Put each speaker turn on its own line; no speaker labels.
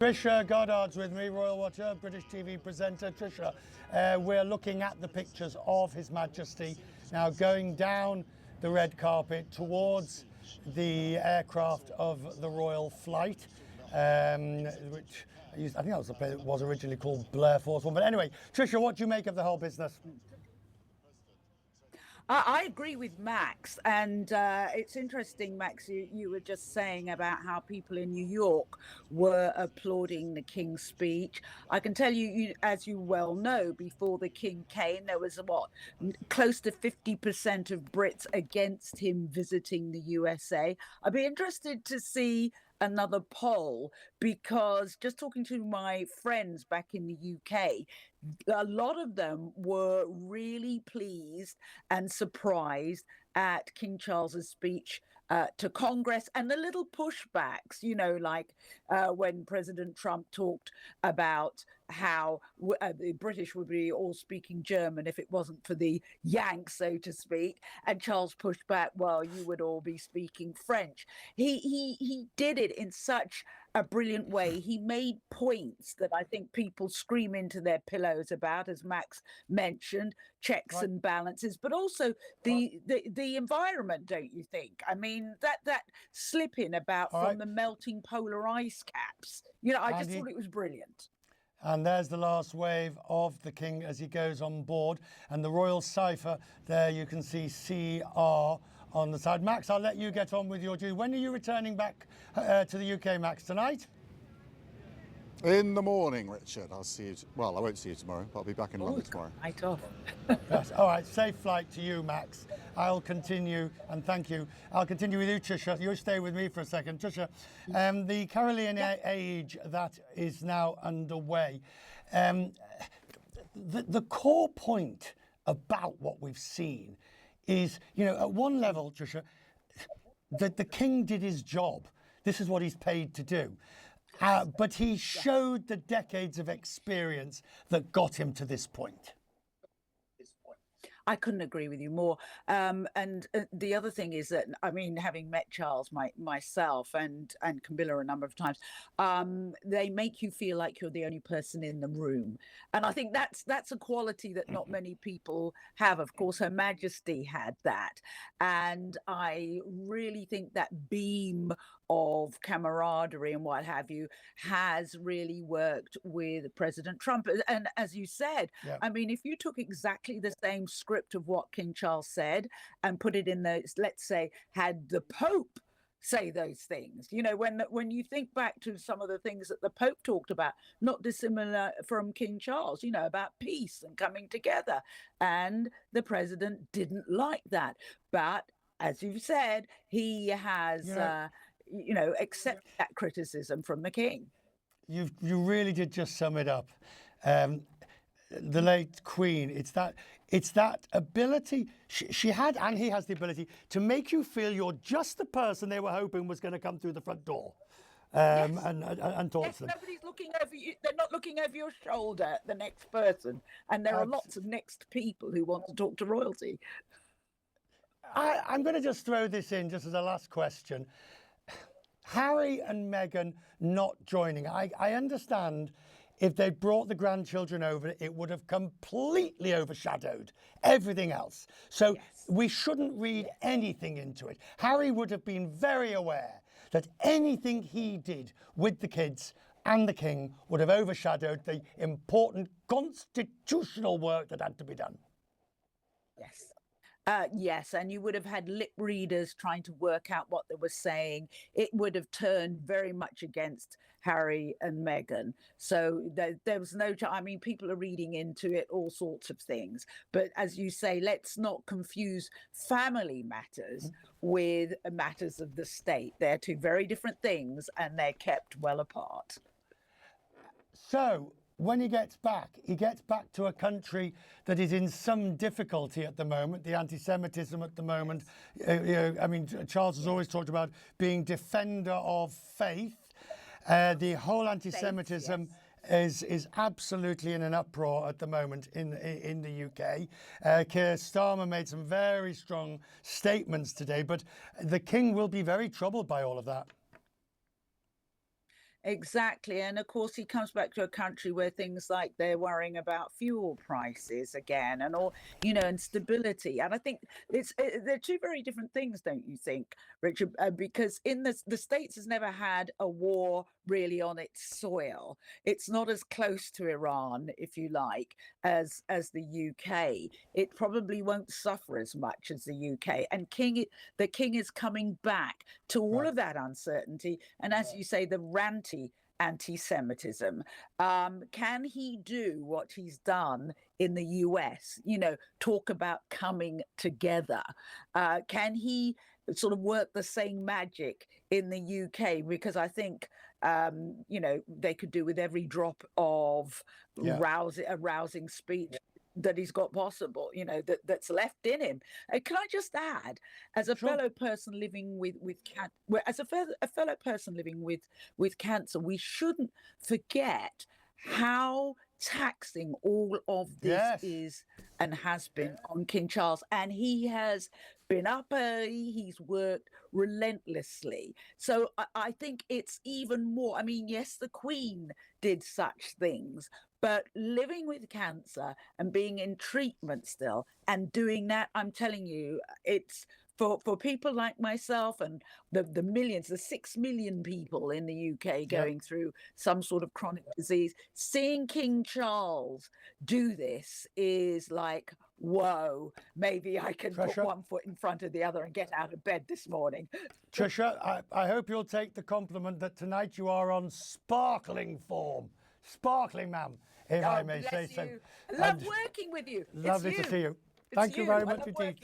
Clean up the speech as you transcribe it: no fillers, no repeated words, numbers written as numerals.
Trisha Goddard's with me, Royal Watcher, British TV presenter. Trisha, we're looking at the pictures of His Majesty now going down the red carpet towards the aircraft of the royal flight, which I think that was the plane that was originally called Blair Force One. But anyway, Trisha, what do you make of the whole business?
I agree with Max, and it's interesting, Max, you were just saying about how people in New York were applauding the King's speech. I can tell you, as you well know, before the King came, there was close to 50% of Brits against him visiting the USA. I'd be interested to see another poll, because just talking to my friends back in the UK, a lot of them were really pleased and surprised at King Charles's speech to Congress, and the little pushbacks, like when President Trump talked about how the British would be all speaking German if it wasn't for the Yanks, so to speak, and Charles pushed back, well, you would all be speaking French. He did it in such a brilliant way. He made points that I think people scream into their pillows about, as Max mentioned, checks and balances, but also the environment, don't you think? I mean, that slipping about from the melting polar ice caps, I just thought it was brilliant.
And there's the last wave of the King as he goes on board, and the royal cipher there, you can see CR on the side. Max, I'll let you get on with your duty. When are you returning back to the UK, Max? Tonight?
In the morning, Richard. I'll see you. Well, I won't see you tomorrow, but I'll be back in London tomorrow.
Night off.
Yes. All right. Safe flight to you, Max. I'll continue, and thank you. I'll continue with you, Trisha. You stay with me for a second. Trisha, the Carolinian age that is now underway, the core point about what we've seen is, at one level, Trisha, that the King did his job. This is what he's paid to do. But he showed the decades of experience that got him to this point.
I couldn't agree with you more. And the other thing is that, I mean, having met Charles myself and Camilla a number of times, they make you feel like you're the only person in the room. And I think that's a quality that not many people have. Of course, Her Majesty had that. And I really think that beam of camaraderie and what have you has really worked with President Trump. And as you said, I mean, if you took exactly the same script of what King Charles said and put it in those, let's say, had the Pope say those things, when you think back to some of the things that the Pope talked about, not dissimilar from King Charles, about peace and coming together, and the president didn't like that. But as you've said, he has accept that criticism from the King.
You really did just sum it up. The late Queen, it's that ability she had, and he has the ability to make you feel you're just the person they were hoping was going to come through the front door and talk to them.
Nobody's looking over you. They're not looking over your shoulder, the next person. And there are lots of next people who want to talk to royalty.
I'm going to just throw this in just as a last question. Harry and Meghan not joining. I understand if they brought the grandchildren over, it would have completely overshadowed everything else. So we shouldn't read anything into it. Harry would have been very aware that anything he did with the kids and the King would have overshadowed the important constitutional work that had to be done.
Yes. Yes, and you would have had lip readers trying to work out what they were saying. It would have turned very much against Harry and Meghan. So there was no, I mean, people are reading into it all sorts of things. But as you say, let's not confuse family matters with matters of the state. They're two very different things, and they're kept well apart.
So when he gets back to a country that is in some difficulty at the moment, the anti-Semitism at the moment. I mean, Charles has always talked about being defender of faith. The whole anti-Semitism is absolutely in an uproar at the moment in the UK. Keir Starmer made some very strong statements today, but the King will be very troubled by all of that.
Exactly. And of course, he comes back to a country where things like they're worrying about fuel prices again and all, and stability. And I think they're two very different things, don't you think, Richard? Because in the States has never had a war really on its soil. It's not as close to Iran, if you like, as the UK. It probably won't suffer as much as the UK. And the king is coming back to all of that uncertainty. And as you say, the ranty anti-Semitism. Can he do what he's done in the US? Talk about coming together. Can he sort of work the same magic in the UK? Because I think they could do with every drop of rousing speech that he's got possible, that's left in him. Can I just add, as a fellow person living with fellow person living with cancer, we shouldn't forget how taxing all of this is and has been on King Charles. And he has been up early, he's worked relentlessly. So I think it's even more. I mean, yes, the Queen did such things, but living with cancer and being in treatment still and doing that, I'm telling you, it's for people like myself and the millions, the 6 million people in the UK going through some sort of chronic disease, seeing King Charles do this is like, whoa, maybe I can put one foot in front of the other and get out of bed this morning.
Trisha, I hope you'll take the compliment that tonight you are on sparkling form. Sparkling, ma'am, if I may say so.
I love working with you.
Lovely to see you. Thank you very much indeed.